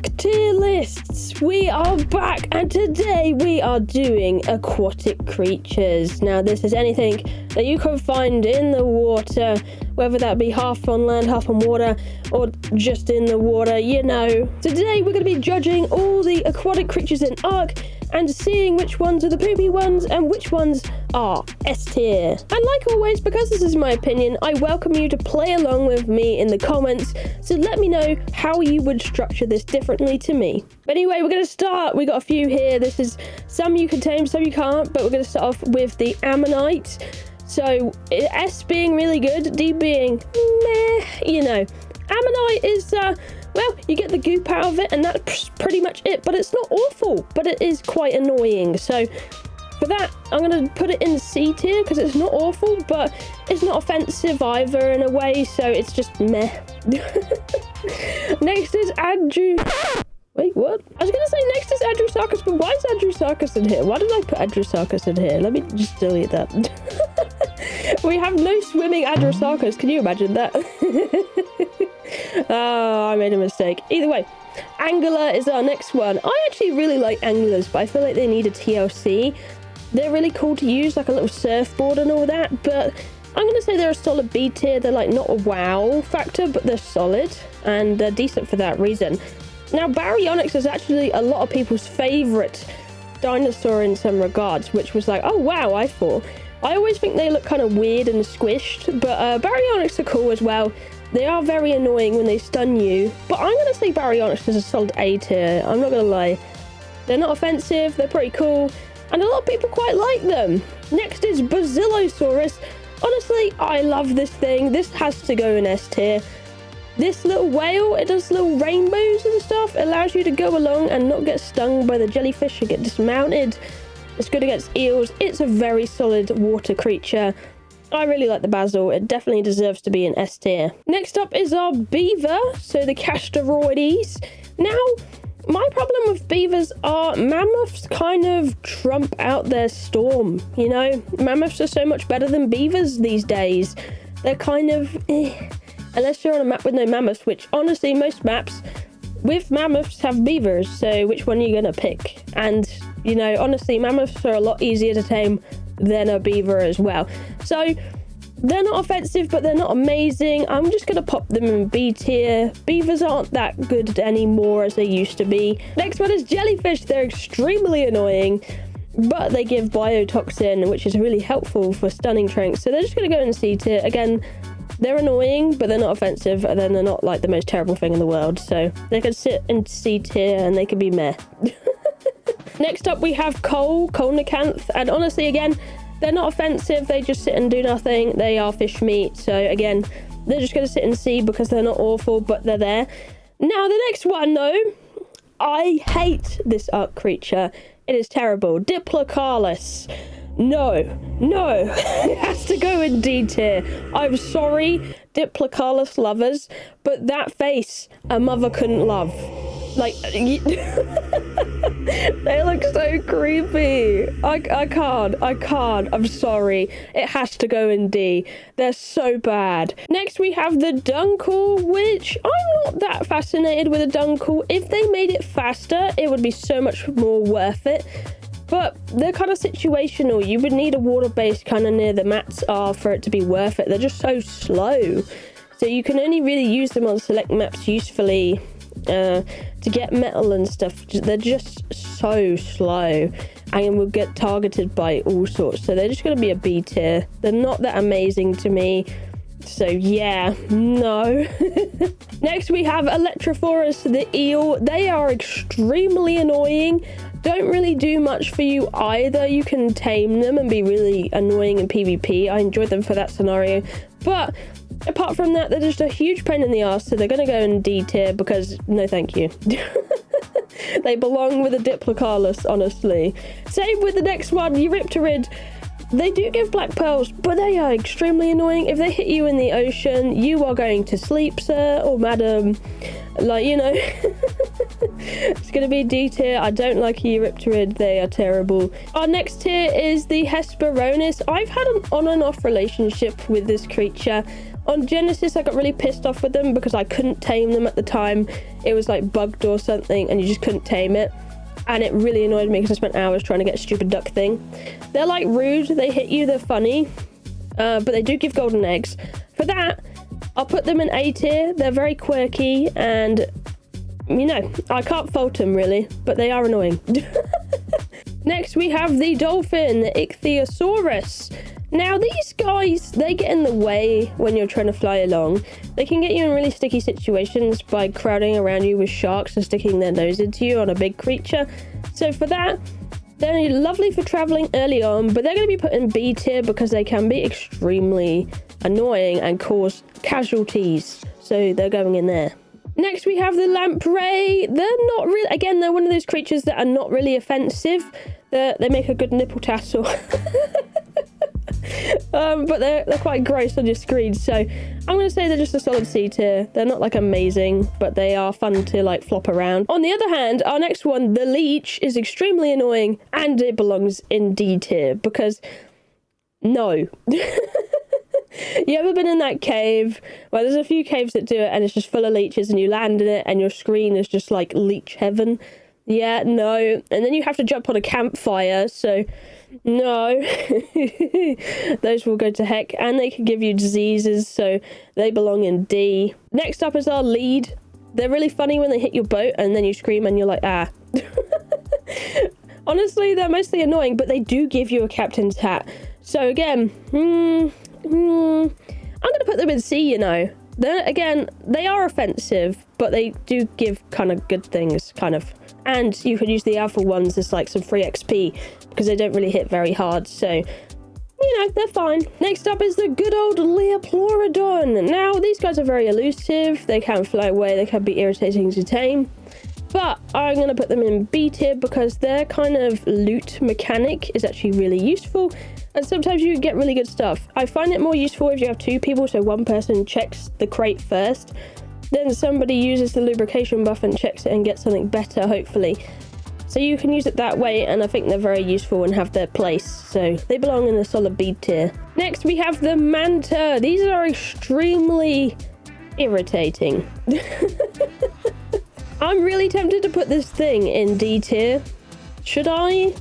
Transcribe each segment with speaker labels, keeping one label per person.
Speaker 1: back, tier lists. We are back, and today we are doing aquatic creatures. Now, this is anything that you can find in the water, whether that be half on land, half on water, or just in the water, you know. Today we're going to be judging all the aquatic creatures in Ark and seeing which ones are the poopy ones and which ones are S tier. And like always, because this is my opinion, I welcome you to play along with me in the comments, so let me know how you would structure this differently to me. But anyway, we're going to start. We got a few here. This is some you can tame, some you can't, but we're going to start off with the Ammonite. So S being really good, D being meh, you know. Ammonite is well, you get the goop out of it and that's pretty much it, but it's not awful, but it is quite annoying. So for that, I'm going to put it in C tier because it's not awful, but it's not offensive either in a way, so it's just meh. Next is Andrew. Wait, what? I was going to say next is Andrewsarchus, but why is Andrewsarchus in here? Why did I put Andrewsarchus in here? Let me just delete that. We have no swimming Andrewsarchus. Can you imagine that? Oh, I made a mistake. Either way, Angler is our next one. I actually really like Anglers, but I feel like they need a TLC. They're really cool to use, like a little surfboard and all that, but I'm going to say they're a solid B tier. They're like not a wow factor, but they're solid and they're decent for that reason. Now, Baryonyx is actually a lot of people's favourite dinosaur in some regards, which was like, oh wow, I thought. I always think they look kind of weird and squished, but Baryonyx are cool as well. They are very annoying when they stun you, but I'm going to say Baryonyx is a solid A tier. I'm not going to lie. They're not offensive, they're pretty cool, and a lot of people quite like them. Next is Basilosaurus. Honestly, I love this thing. This has to go in S tier. This little whale, it does little rainbows and stuff. It allows you to go along and not get stung by the jellyfish and get dismounted. It's good against eels. It's a very solid water creature. I really like the Basil. It definitely deserves to be in S tier. Next up is our beaver, so the Castoroides. Now, my problem with beavers are mammoths kind of trump out their storm, you know? Mammoths are so much better than beavers these days. They're kind of unless you're on a map with no mammoths, which honestly most maps with mammoths have beavers, so which one are you gonna pick? And you know, honestly, mammoths are a lot easier to tame than a beaver as well. So they're not offensive, but they're not amazing. I'm just gonna pop them in B tier. Beavers aren't that good anymore as they used to be. Next one is jellyfish. They're extremely annoying, but they give biotoxin, which is really helpful for stunning tranks. So they're just gonna go in C tier. Again, they're annoying, but they're not offensive, and then they're not like the most terrible thing in the world. So they could sit in C tier and they could be meh. Next up, we have Coelacanth, and honestly, again, they're not offensive. They just sit and do nothing. They are fish meat. So again, they're just going to sit in C because they're not awful, but they're there. Now, the next one, though, I hate this Ark creature. It is terrible. Diplocaulus. No, it has to go in D tier. I'm sorry, Diplocaulus lovers, but that face a mother couldn't love. Like, they look so creepy. I can't. I'm sorry. It has to go in D. They're so bad. Next, we have the Dunkle, which I'm not that fascinated with a Dunkle. If they made it faster, it would be so much more worth it. But they're kind of situational. You would need a water base kind of near the mats are for it to be worth it. They're just so slow. So you can only really use them on select maps usefully to get metal and stuff. They're just so slow and will get targeted by all sorts. So they're just going to be a B tier. They're not that amazing to me. So yeah, no. Next we have Electrophorus, the eel. They are extremely annoying. Don't really do much for you either. You can tame them and be really annoying in PvP. I enjoyed them for that scenario. But apart from that, they're just a huge pain in the ass. So they're going to go in D tier because no thank you. They belong with a Diplocaulus, honestly. Same with the next one, Eurypterid. They do give black pearls, but they are extremely annoying. If they hit you in the ocean, you are going to sleep, sir or madam. Like, you know. It's going to be D tier. I don't like Eurypterid. They are terrible. Our next tier is the Hesperonis. I've had an on and off relationship with this creature. On Genesis, I got really pissed off with them because I couldn't tame them at the time. It was like bugged or something and you just couldn't tame it. And it really annoyed me because I spent hours trying to get a stupid duck thing. They're like rude, they hit you, they're funny. But they do give golden eggs. For that, I'll put them in A tier. They're very quirky and, you know, I can't fault them really, but they are annoying. Next, we have the dolphin, the Ichthyosaurus. Now, these guys, they get in the way when you're trying to fly along. They can get you in really sticky situations by crowding around you with sharks and sticking their nose into you on a big creature. So for that, they're lovely for traveling early on, but they're going to be put in B tier because they can be extremely annoying and cause casualties. So they're going in there. Next, we have the lamprey. They're not really, again, they're one of those creatures that are not really offensive. They make a good nipple tassel. But they're quite gross on your screen, so I'm going to say they're just a solid C tier. They're not like amazing, but they are fun to like flop around. On the other hand, our next one, the leech, is extremely annoying and it belongs in D tier because no. You ever been in that cave? Well, there's a few caves that do it and it's just full of leeches and you land in it and your screen is just like leech heaven. Yeah, no. And then you have to jump on a campfire, so no. Those will go to heck. And they can give you diseases, so they belong in D. Next up is our lead. They're really funny when they hit your boat and then you scream and you're like, ah. Honestly, they're mostly annoying, but they do give you a captain's hat. So again, I'm going to put them in C, you know. Again, they are offensive, but they do give kind of good things, kind of. And you could use the alpha ones as like some free XP because they don't really hit very hard. So, you know, they're fine. Next up is the good old Liopleurodon. Now, these guys are very elusive. They can fly away. They can be irritating to tame. But I'm going to put them in B tier because their kind of loot mechanic is actually really useful. And sometimes you get really good stuff. I find it more useful if you have two people, so one person checks the crate first. Then somebody uses the lubrication buff and checks it and gets something better, hopefully. So you can use it that way, and I think they're very useful and have their place. So they belong in a solid B tier. Next, we have the Manta. These are extremely irritating. I'm really tempted to put this thing in D tier. Should I?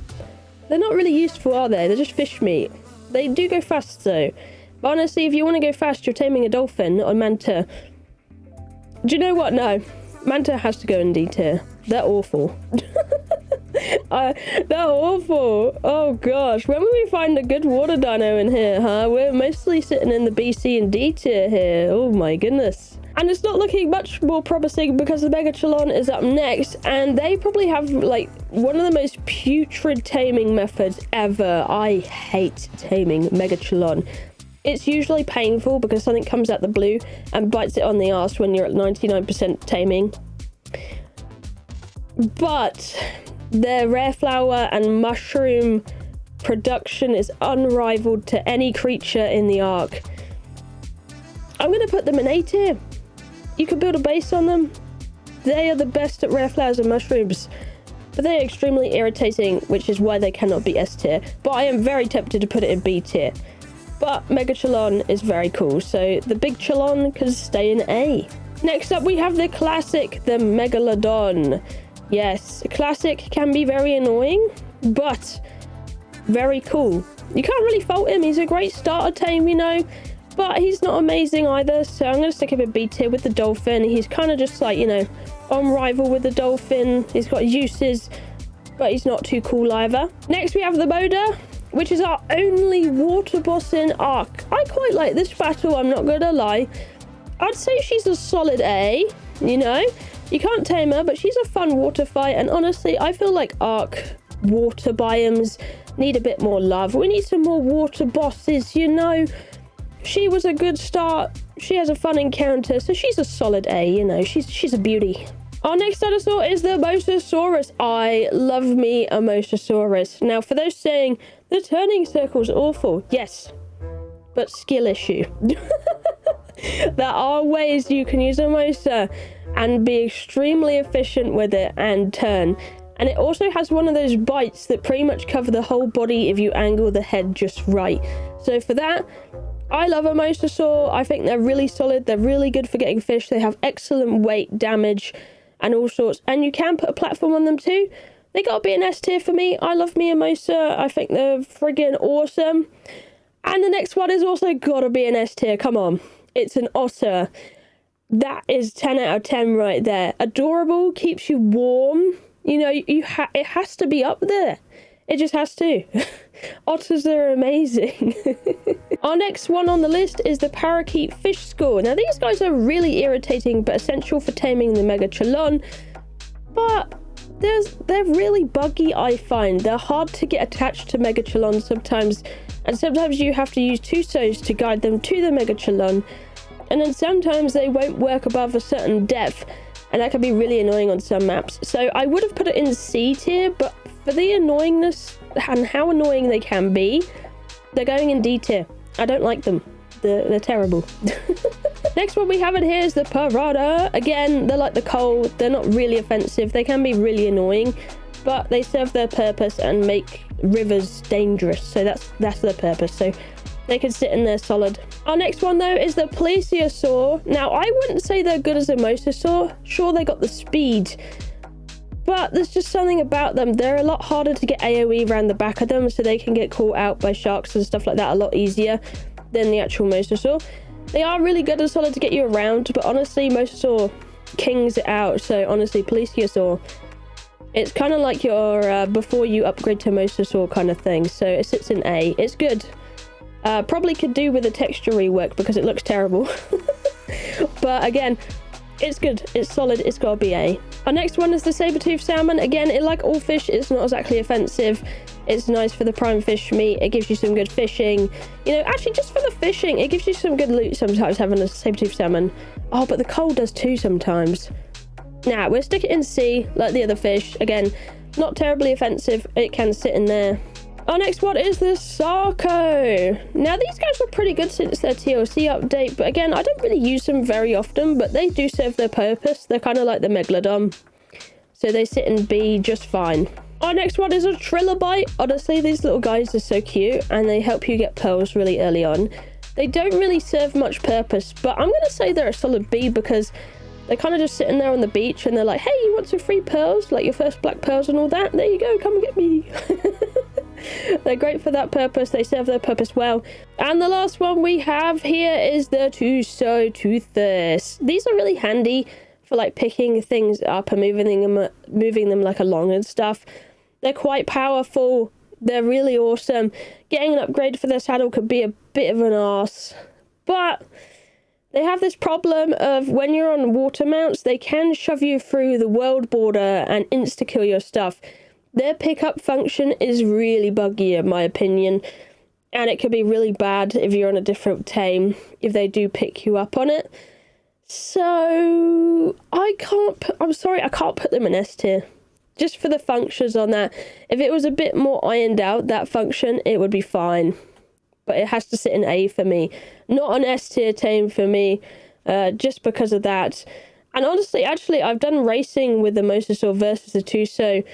Speaker 1: They're not really useful, are they? They're just fish meat. They do go fast, though. But honestly, if you want to go fast, you're taming a dolphin, not a manta. Do you know what? No. Manta has to go in D tier. They're awful. They're awful. Oh, gosh. When will we find a good water dino in here, huh? We're mostly sitting in the B, C, and D tier here. Oh, my goodness. And it's not looking much more promising because the Megachelon is up next, and they probably have like one of the most putrid taming methods ever. I hate taming Megachelon. It's usually painful because something comes out the blue and bites it on the arse when you're at 99% taming. But their rare flower and mushroom production is unrivaled to any creature in the Ark. I'm going to put them in A tier. You can build a base on them. They are the best at rare flowers and mushrooms. But they're extremely irritating, which is why they cannot be S tier. But I am very tempted to put it in B tier. But Megachelon is very cool, so the big Chelon can stay in A. Next up, we have the classic, the Megalodon. Yes, classic can be very annoying, but very cool. You can't really fault him. He's a great starter tame, you know, but he's not amazing either, so I'm going to stick him in B tier with the dolphin. He's kind of just like, you know, on rival with the dolphin. He's got uses, but he's not too cool either. Next, we have the Moeder, which is our only water boss in Ark. I quite like this battle, I'm not gonna lie. I'd say she's a solid A, you know? You can't tame her, but she's a fun water fight, and honestly, I feel like Ark water biomes need a bit more love. We need some more water bosses, you know? She was a good start, she has a fun encounter, so she's a solid A, you know? She's a beauty. Our next dinosaur is the Mosasaurus. I love me a Mosasaurus. Now, for those saying, the turning circle's awful. Yes, but skill issue. There are ways you can use a Mosa and be extremely efficient with it and turn. And it also has one of those bites that pretty much cover the whole body if you angle the head just right. So for that, I love a Mosasaur. I think they're really solid. They're really good for getting fish. They have excellent weight, damage, and all sorts. And you can put a platform on them too. They gotta be an S tier for me. I love me a Mosa. I think they're friggin' awesome. And the next one is also gotta be an S tier. Come on. It's an Otter. That is 10 out of 10 right there. Adorable, keeps you warm. You know, it has to be up there. It just has to. Otters are amazing. Our next one on the list is the Parakeet fish school. Now, these guys are really irritating but essential for taming the Megachelon. But they're really buggy, I find. They're hard to get attached to Megachelon sometimes. And sometimes you have to use Tusos to guide them to the Megachelon. And then sometimes they won't work above a certain depth. And that can be really annoying on some maps. So I would have put it in C tier, but for the annoyingness and how annoying they can be, they're going in D tier. I don't like them. They're terrible. Next one we have in here is the Piranha. Again, they're like the coal. They're not really offensive. They can be really annoying, but they serve their purpose and make rivers dangerous. So that's their purpose. So they can sit in there solid. Our next one though is the Plesiosaur. Now I wouldn't say they're good as a Mosasaur. Sure, they got the speed, but there's just something about them. They're a lot harder to get AoE around the back of them, so they can get caught out by sharks and stuff like that a lot easier than the actual Mosasaur. They are really good and solid to get you around, but honestly, Mosasaur kings it out. So honestly, Plesiosaur, it's kind of like your before you upgrade to Mosasaur kind of thing. So it sits in A. It's good. Probably could do with a texture rework because it looks terrible. But again, it's good. It's solid. It's got to be A. Our next one is the Sabertooth salmon. Again, like all fish, it's not exactly offensive. It's nice for the prime fish meat. It gives you some good fishing. You know, actually, just for the fishing, it gives you some good loot sometimes having a Sabertooth salmon. Oh, but the coal does too sometimes. Now, we'll stick it in C, like the other fish. Again, not terribly offensive. It can sit in there. Our next one is the Sarco. Now, these guys were pretty good since their TLC update, but again, I don't really use them very often, but they do serve their purpose. They're kind of like the Megalodon, so they sit in B just fine. Our next one is a Trilobite. Honestly, these little guys are so cute, and they help you get pearls really early on. They don't really serve much purpose, but I'm going to say they're a solid B because they're kind of just sitting there on the beach, and they're like, hey, you want some free pearls? Like your first black pearls and all that? There you go, come and get me. They're great for that purpose. They serve their purpose well. And the last one we have here is the Tusoteuthis. These are really handy for like picking things up and moving them like along and stuff. They're quite powerful. They're really awesome. Getting an upgrade for their saddle could be a bit of an arse, but they have this problem of when you're on water mounts, they can shove you through the world border and insta-kill your stuff. Their pickup function is really buggy in my opinion, and it could be really bad if you're on a different tame if they do pick you up on it. So I'm sorry, I can't put them in S tier just for the functions on that. If it was a bit more ironed out, that function, it would be fine, but it has to sit in A for me. Not an S tier tame for me, just because of that. And honestly, actually, I've done racing with the Mosasaur versus the Tuso,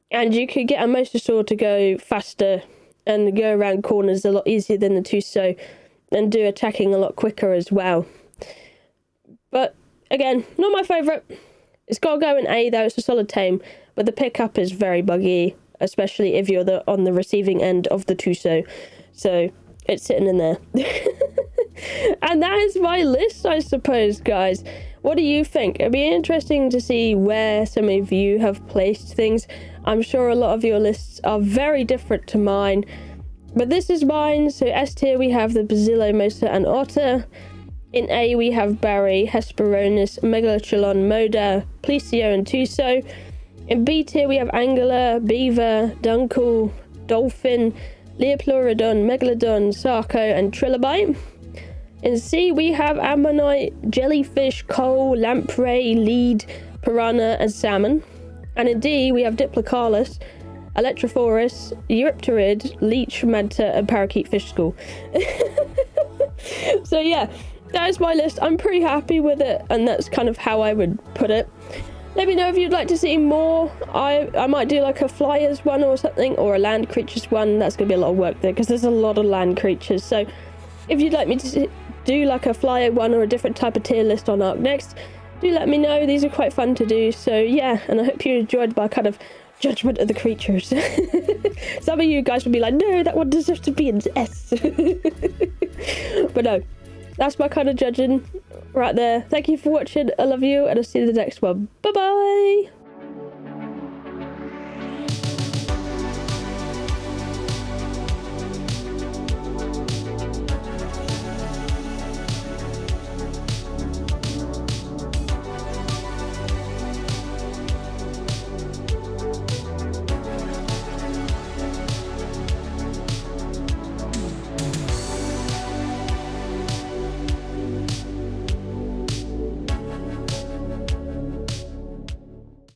Speaker 1: and you could get a Mosasaur to go faster and go around corners a lot easier than the Tuso, and do attacking a lot quicker as well. But again, not my favourite. It's got to go in A though. It's a solid tame, but the pickup is very buggy, especially if you're on the receiving end of the Tuso. So it's sitting in there. And that is my list, I suppose, guys. What do you think? It'd be interesting to see where some of you have placed things. I'm sure a lot of your lists are very different to mine, but this is mine. So S tier, we have the Basilosarus and Otter. In A, we have Barry, Hesperonis, Megachelon, Moeder, Plesiosaur, and Tuso. In B tier, we have Angler, Beaver, Dunkle, Dolphin, Liopleurodon, Megalodon, Sarco, and Trilobite. In C, we have Ammonite, Jellyfish, Coal, Lamprey, Leech, Piranha, and Salmon. And in D, we have Diplocaulus, Electrophorus, Eurypterid, Leech, Manta, and Parakeet fish school. So yeah, that is my list. I'm pretty happy with it, and that's kind of how I would put it. Let me know if you'd like to see more. I might do like a flyers one or something, or a land creatures one. That's going to be a lot of work there because there's a lot of land creatures. So if you'd like me to do like a flyer one or a different type of tier list on Ark next, do let me know. These are quite fun to do. So yeah, and I hope you enjoyed my kind of judgment of the creatures. Some of you guys will be like, no, that one deserves to be an S. But no, that's my kind of judging right there. Thank you for watching. I love you, and I'll see you in the next one. Bye bye.